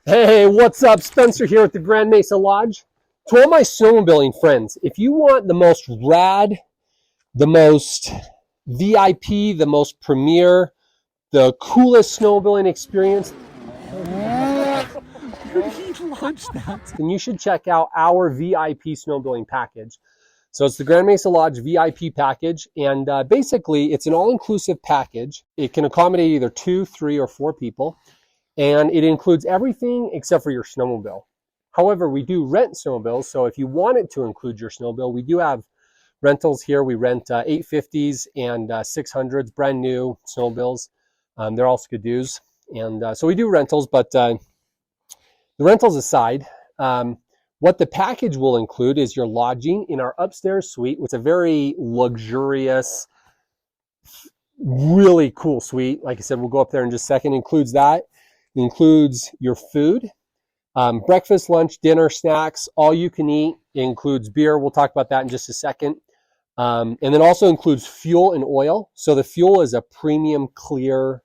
Hey, what's up? Spencer here at the Grand Mesa Lodge. To all my snowmobiling friends, if you want the most rad, the most VIP, the most premier, the coolest snowmobiling experience, then you should check out our VIP snowmobiling package. So it's the Grand Mesa Lodge VIP package, and basically it's an all-inclusive package. It can accommodate either 2, 3, or 4 people. And it includes everything except for your snowmobile. However, we do rent snowmobiles, so if you wanted to include your snowmobile, we do have rentals here. We rent 850s and 600s, brand new snowmobiles. They're all Skidoos. And so we do rentals, but the rentals aside, what the package will include is your lodging in our upstairs suite, which is a very luxurious, really cool suite. Like I said, we'll go up there in just a second. It includes that. It includes your food, breakfast, lunch, dinner, snacks, all you can eat. It includes beer. We'll talk about that in just a second. And then also includes fuel and oil. So the fuel is a premium clear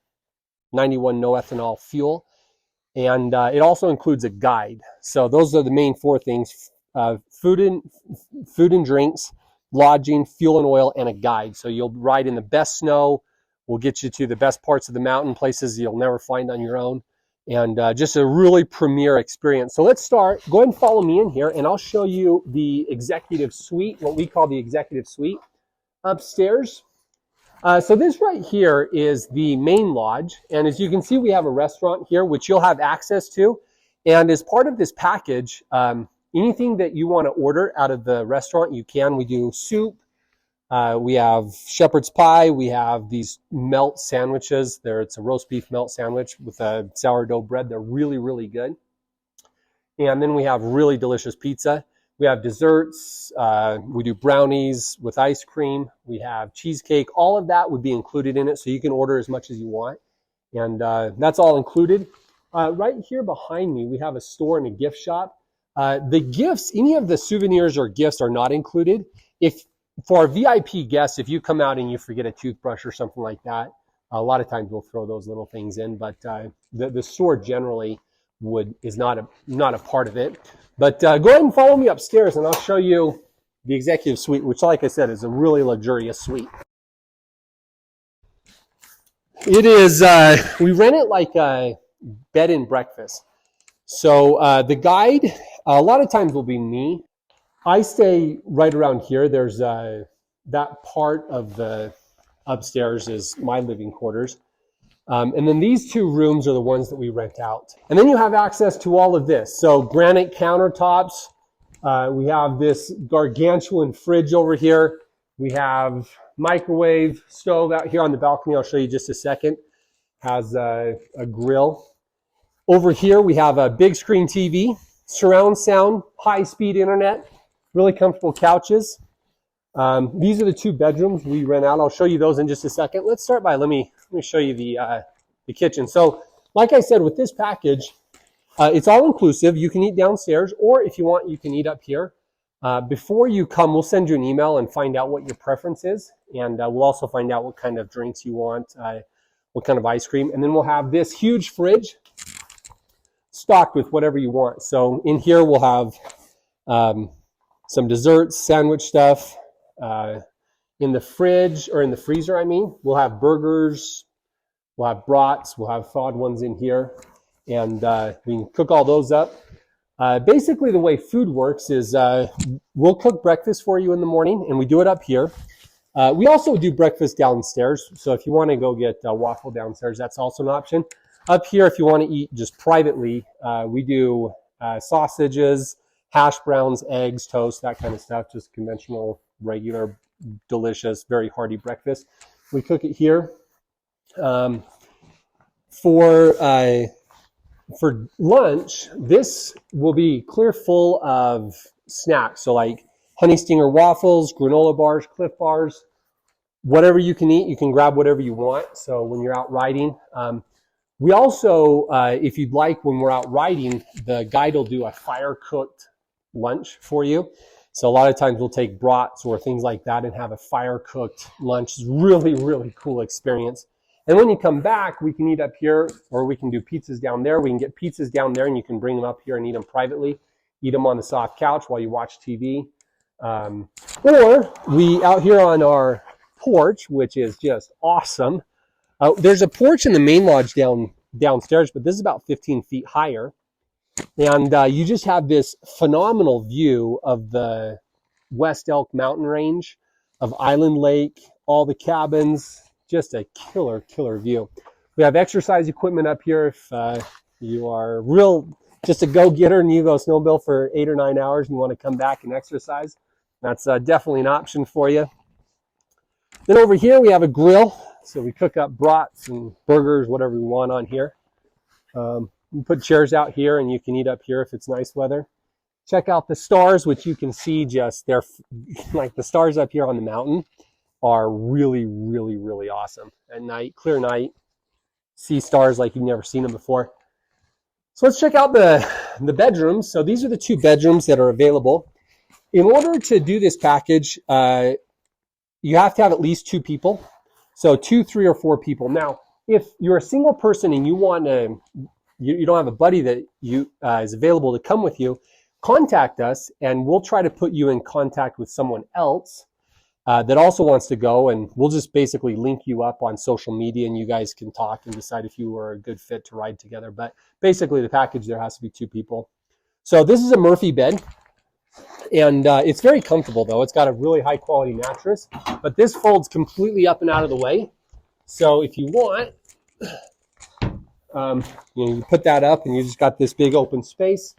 91 no ethanol fuel. And it also includes a guide. So those are the main 4 things: food and drinks, lodging, fuel and oil, and a guide. So you'll ride in the best snow. We'll get you to the best parts of the mountain, places you'll never find on your own. And just a really premier experience. So let's start. Go ahead and follow me in here, and I'll show you the executive suite, what we call the executive suite upstairs. So this right here is the main lodge. And as you can see, we have a restaurant here, which you'll have access to. And as part of this package, anything that you want to order out of the restaurant, you can. We do soup. We have shepherd's pie. We have these melt sandwiches. It's a roast beef melt sandwich with a sourdough bread. They're really, really good. And then we have really delicious pizza. We have desserts. We do brownies with ice cream. We have cheesecake. All of that would be included in it, so you can order as much as you want. And that's all included. Right here behind me, we have a store and a gift shop. The gifts, any of the souvenirs or gifts are not included. For our VIP guests, if you come out and you forget a toothbrush or something like that, a lot of times we'll throw those little things in, but the store generally is not a part of it. But go ahead and follow me upstairs, and I'll show you the executive suite, which, like I said, is a really luxurious suite. It is, we rent it like a bed and breakfast. So the guide, a lot of times will be me. I stay right around here. There's that part of the upstairs is my living quarters. And then these 2 rooms are the ones that we rent out. And then you have access to all of this. So granite countertops. We have this gargantuan fridge over here. We have microwave stove out here on the balcony. I'll show you just a second. Has a grill. Over here we have a big screen TV, surround sound, high-speed internet. Really comfortable couches. These are the 2 bedrooms we rent out. I'll show you those in just a second. Let's start by, let me show you the kitchen. So like I said, with this package, it's all inclusive. You can eat downstairs, or if you want, you can eat up here. Before you come, we'll send you an email and find out what your preference is. And we'll also find out what kind of drinks you want, what kind of ice cream. And then we'll have this huge fridge stocked with whatever you want. So in here we'll have some desserts, sandwich stuff. In the fridge, or in the freezer, I mean, we'll have burgers, we'll have brats, we'll have thawed ones in here, and we can cook all those up. Basically, the way food works is we'll cook breakfast for you in the morning, and we do it up here. We also do breakfast downstairs, so if you want to go get waffle downstairs, that's also an option. Up here, if you want to eat just privately, we do sausages, hash browns, eggs, toast, that kind of stuff, just conventional, regular, delicious, very hearty breakfast. We cook it here. For lunch, this will be clear full of snacks. So like honey stinger waffles, granola bars, Cliff bars, whatever you can eat, you can grab whatever you want. So when you're out riding, we also, if you'd like, when we're out riding, the guide will do a fire cooked lunch for you. So a lot of times we'll take brats or things like that and have a fire cooked lunch. It's really, really cool experience. And when you come back, we can eat up here, or we can do pizzas down there. We can get pizzas down there, and you can bring them up here and eat them privately. Eat them on the soft couch while you watch TV. Or we out here on our porch, which is just awesome. There's a porch in the main lodge downstairs, but this is about 15 feet higher. And you just have this phenomenal view of the West Elk mountain range, of Island Lake, all the cabins, just a killer view. We have exercise equipment up here. If you are just a go-getter and you go snowmobile for 8 or 9 hours and you want to come back and exercise, that's definitely an option for you. Then over here we have a grill, so we cook up brats and burgers, whatever we want on here. We put chairs out here and you can eat up here if it's nice weather. Check out the stars, which you can see they're like the stars up here on the mountain are really awesome. At night, clear night, see stars like you've never seen them before. So let's check out the bedrooms. So these are the 2 bedrooms that are available. In order to do this package, you have to have at least 2 people. So 2, 3, or 4 people. Now, if you're a single person and you want to, you don't have a buddy that is available to come with you, contact us and we'll try to put you in contact with someone else that also wants to go, and we'll just basically link you up on social media and you guys can talk and decide if you are a good fit to ride together. But basically the package, there has to be 2 people. So this is a Murphy bed, and it's very comfortable though. It's got a really high quality mattress, but this folds completely up and out of the way. So if you want, you put that up and you just got this big open space.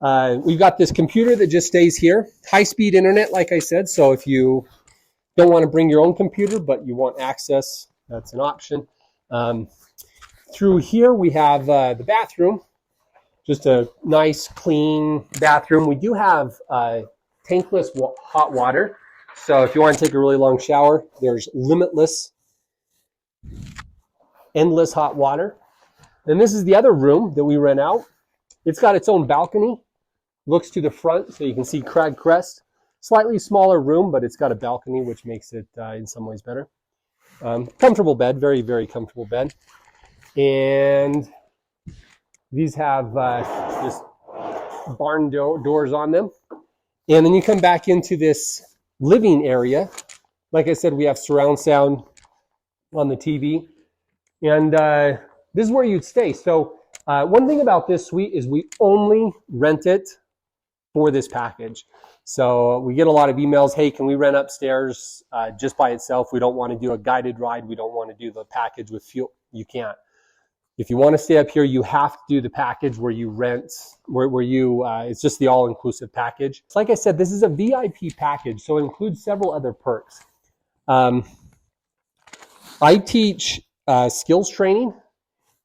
We've got this computer that just stays here. High-speed internet, like I said, so if you don't want to bring your own computer, but you want access, that's an option. Through here, we have the bathroom, just a nice, clean bathroom. We do have tankless hot water, so if you want to take a really long shower, there's endless hot water. And this is the other room that we rent out. It's got its own balcony, looks to the front, so you can see Crag Crest. Slightly smaller room, but it's got a balcony, which makes it in some ways better. Comfortable bed, very comfortable bed. And these have just barn doors on them. And then you come back into this living area. Like I said, we have surround sound on the TV. And this is where you'd stay. So one thing about this suite is we only rent it for this package. So we get a lot of emails, hey, can we rent upstairs just by itself? We don't want to do a guided ride. We don't want to do the package with fuel. You can't. If you want to stay up here, you have to do the package where you rent, it's just the all-inclusive package. Like I said, this is a VIP package, so it includes several other perks. I teach skills training,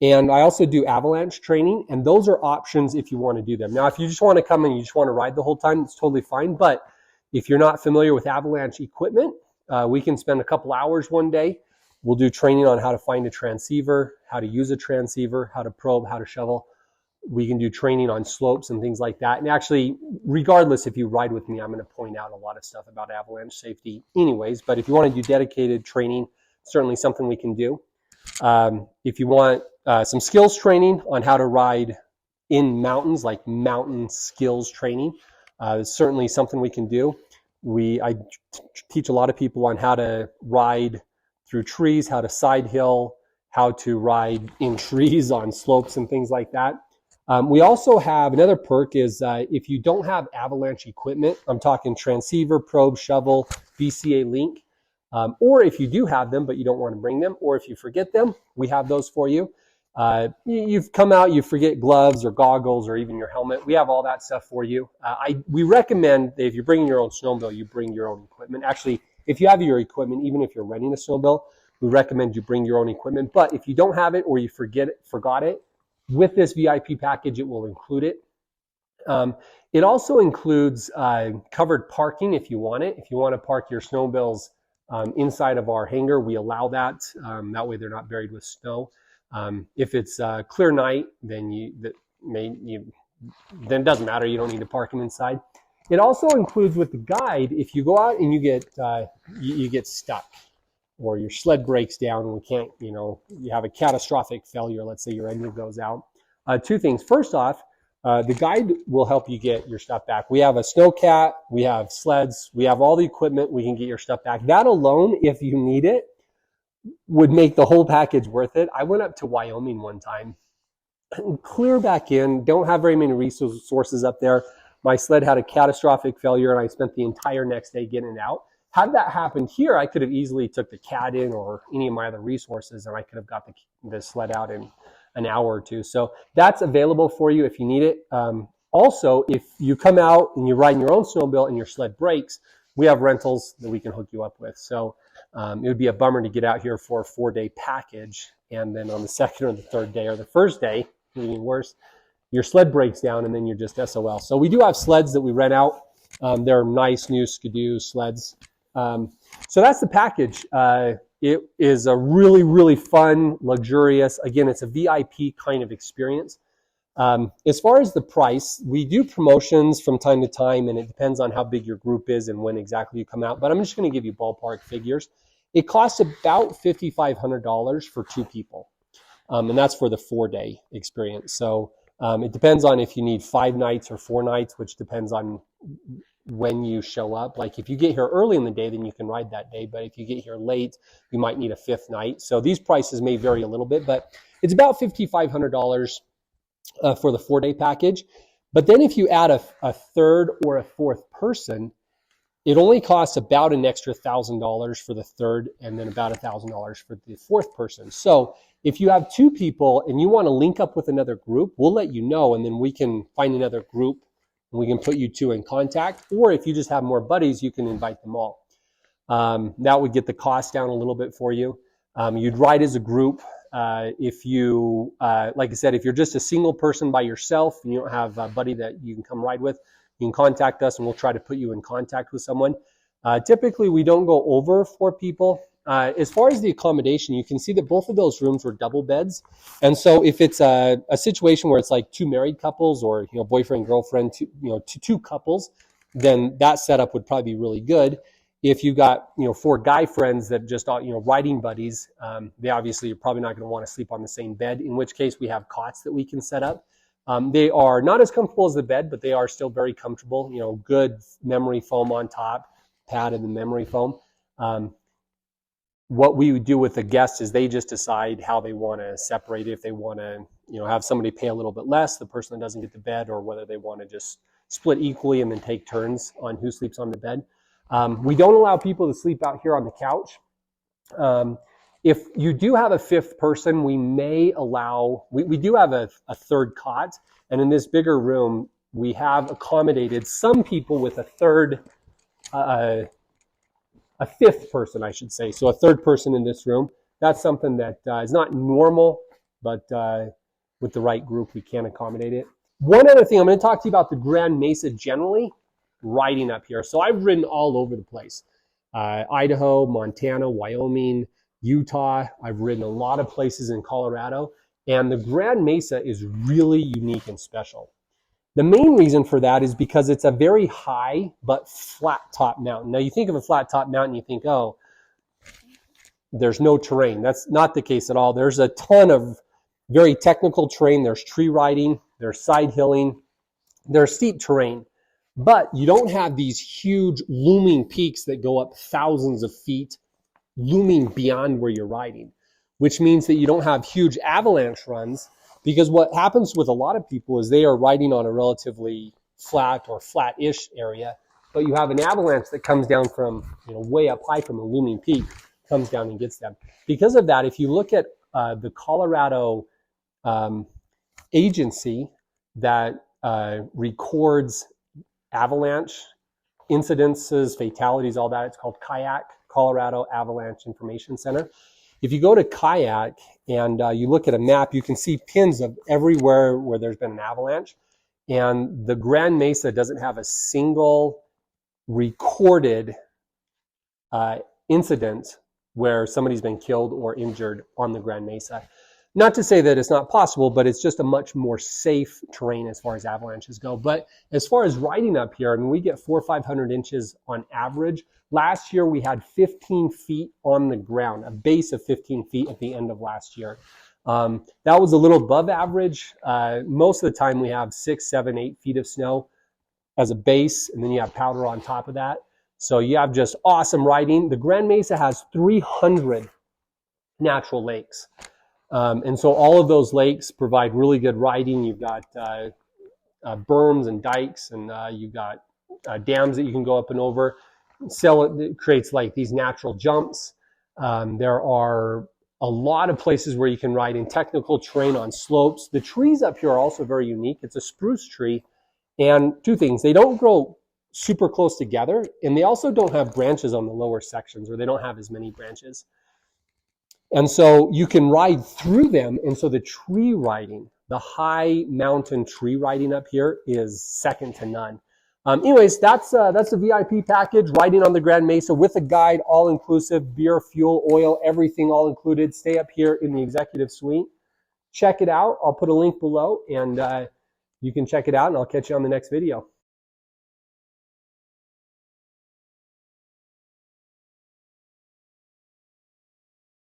and I also do avalanche training, and those are options if you want to do them. Now, if you just want to come and you just want to ride the whole time, it's totally fine. But if you're not familiar with avalanche equipment, we can spend a couple hours one day. We'll do training on how to find a transceiver, how to use a transceiver, how to probe, how to shovel. We can do training on slopes and things like that. And actually, regardless if you ride with me, I'm going to point out a lot of stuff about avalanche safety anyways. But if you want to do dedicated training, certainly something we can do. If you want some skills training on how to ride in mountains, like mountain skills training, it's certainly something we can do. I teach a lot of people on how to ride through trees, how to side hill, how to ride in trees on slopes and things like that. We also have another perk is if you don't have avalanche equipment, I'm talking transceiver, probe, shovel, VCA link, or if you do have them but you don't want to bring them, or if you forget them, we have those for you. You've come out, you forget gloves or goggles or even your helmet. We have all that stuff for you. We recommend that if you're bringing your own snowmobile, you bring your own equipment. Actually, if you have your equipment, even if you're renting a snowmobile, we recommend you bring your own equipment. But if you don't have it or you forgot it, with this VIP package, it will include it. It also includes covered parking if you want it. If you want to park your snowmobiles inside of our hangar, we allow that. That way they're not buried with snow. If it's a clear night, then then it doesn't matter. You don't need to park them inside. It also includes with the guide, if you go out and you get stuck, or your sled breaks down and we can't, you have a catastrophic failure, let's say your engine goes out. Two things. First off, the guide will help you get your stuff back. We have a snowcat, we have sleds, we have all the equipment, we can get your stuff back. That alone, if you need it, would make the whole package worth it. I went up to Wyoming one time, clear back in, don't have very many resources up there. My sled had a catastrophic failure and I spent the entire next day getting it out. Had that happened here, I could have easily took the cat in or any of my other resources and I could have got the sled out in an hour or two. So that's available for you if you need it. Also, if you come out and you're riding your own snowmobile and your sled breaks, we have rentals that we can hook you up with. So it would be a bummer to get out here for a 4-day package and then on the second or the third day or the first day, even worse, your sled breaks down and then you're just SOL. So we do have sleds that we rent out. They're nice new Skidoo sleds. So that's the package. It is a really, really fun, luxurious, again, it's a VIP kind of experience. As far as the price, we do promotions from time to time, and it depends on how big your group is and when exactly you come out. But I'm just going to give you ballpark figures. It costs about $5,500 for 2 people, and that's for the 4-day experience. So it depends on if you need 5 nights or 4 nights, which depends on when you show up. Like if you get here early in the day, then you can ride that day. But if you get here late, you might need a 5th night. So these prices may vary a little bit, but it's about $5,500 for the 4-day package. But then if you add a 3rd or a 4th person, it only costs about an extra $1,000 for the 3rd and then about $1,000 for the 4th person. So if you have 2 people and you want to link up with another group, we'll let you know and then we can find another group and we can put you 2 in contact. Or if you just have more buddies, you can invite them all. That would get the cost down a little bit for you. You'd ride as a group. If you, like I said, if you're just a single person by yourself and you don't have a buddy that you can come ride with, you can contact us and we'll try to put you in contact with someone. Typically, we don't go over 4 people. As far as the accommodation, you can see that both of those rooms were double beds. And so if it's a situation where it's like 2 married couples or, boyfriend, girlfriend, 2 couples, then that setup would probably be really good. If you got, 4 guy friends that just, riding buddies, they obviously you're probably not going to want to sleep on the same bed, in which case we have cots that we can set up. They are not as comfortable as the bed, but they are still very comfortable, good memory foam on top, padded and memory foam. What we do with the guests is they just decide how they want to separate it. If they want to, have somebody pay a little bit less, the person that doesn't get the bed, or whether they want to just split equally and then take turns on who sleeps on the bed. We don't allow people to sleep out here on the couch. If you do have a 5th person, we may allow, we do have a 3rd cot. And in this bigger room, we have accommodated some people with a 5th person, I should say. So a 3rd person in this room. That's something that is not normal, but with the right group, we can accommodate it. One other thing, I'm going to talk to you about the Grand Mesa generally, riding up here. So I've ridden all over the place. Idaho, Montana, Wyoming, Utah. I've ridden a lot of places in Colorado. And the Grand Mesa is really unique and special. The main reason for that is because it's a very high but flat top mountain. Now you think of a flat top mountain, you think, oh, there's no terrain. That's not the case at all. There's a ton of very technical terrain. There's tree riding, there's side hilling, there's steep terrain. But you don't have these huge looming peaks that go up thousands of feet, looming beyond where you're riding, which means that you don't have huge avalanche runs. Because what happens with a lot of people is they are riding on a relatively flat or flat-ish area, but you have an avalanche that comes down from way up high from a looming peak, comes down and gets them. Because of that, if you look at the Colorado agency that records avalanche incidences, fatalities, all that, it's called Kayak, Colorado Avalanche Information Center. If you go to Kayak and you look at a map, you can see pins of everywhere where there's been an avalanche. And the Grand Mesa doesn't have a single recorded incident where somebody's been killed or injured on the Grand Mesa. Not to say that it's not possible, but it's just a much more safe terrain as far as avalanches go. But as far as riding up here, I mean, we get 400 or 500 inches on average. Last year, we had 15 feet on the ground, a base of 15 feet at the end of last year. That was a little above average. Most of the time, we have 6, 7, 8 feet of snow as a base, and then you have powder on top of that. So you have just awesome riding. The Grand Mesa has 300 natural lakes. And so all of those lakes provide really good riding. You've got berms and dikes, and you've got dams that you can go up and over. It creates like these natural jumps. There are a lot of places where you can ride in technical terrain on slopes. The trees up here are also very unique. It's a spruce tree. And two things, they don't grow super close together, and they also don't have branches on the lower sections, or they don't have as many branches. And so you can ride through them. And so the tree riding, the high mountain tree riding up here is second to none. Anyways, that's the VIP package, riding on the Grand Mesa with a guide, all inclusive, beer, fuel, oil, everything all included. Stay up here in the executive suite. Check it out. I'll put a link below, and you can check it out, and I'll catch you on the next video.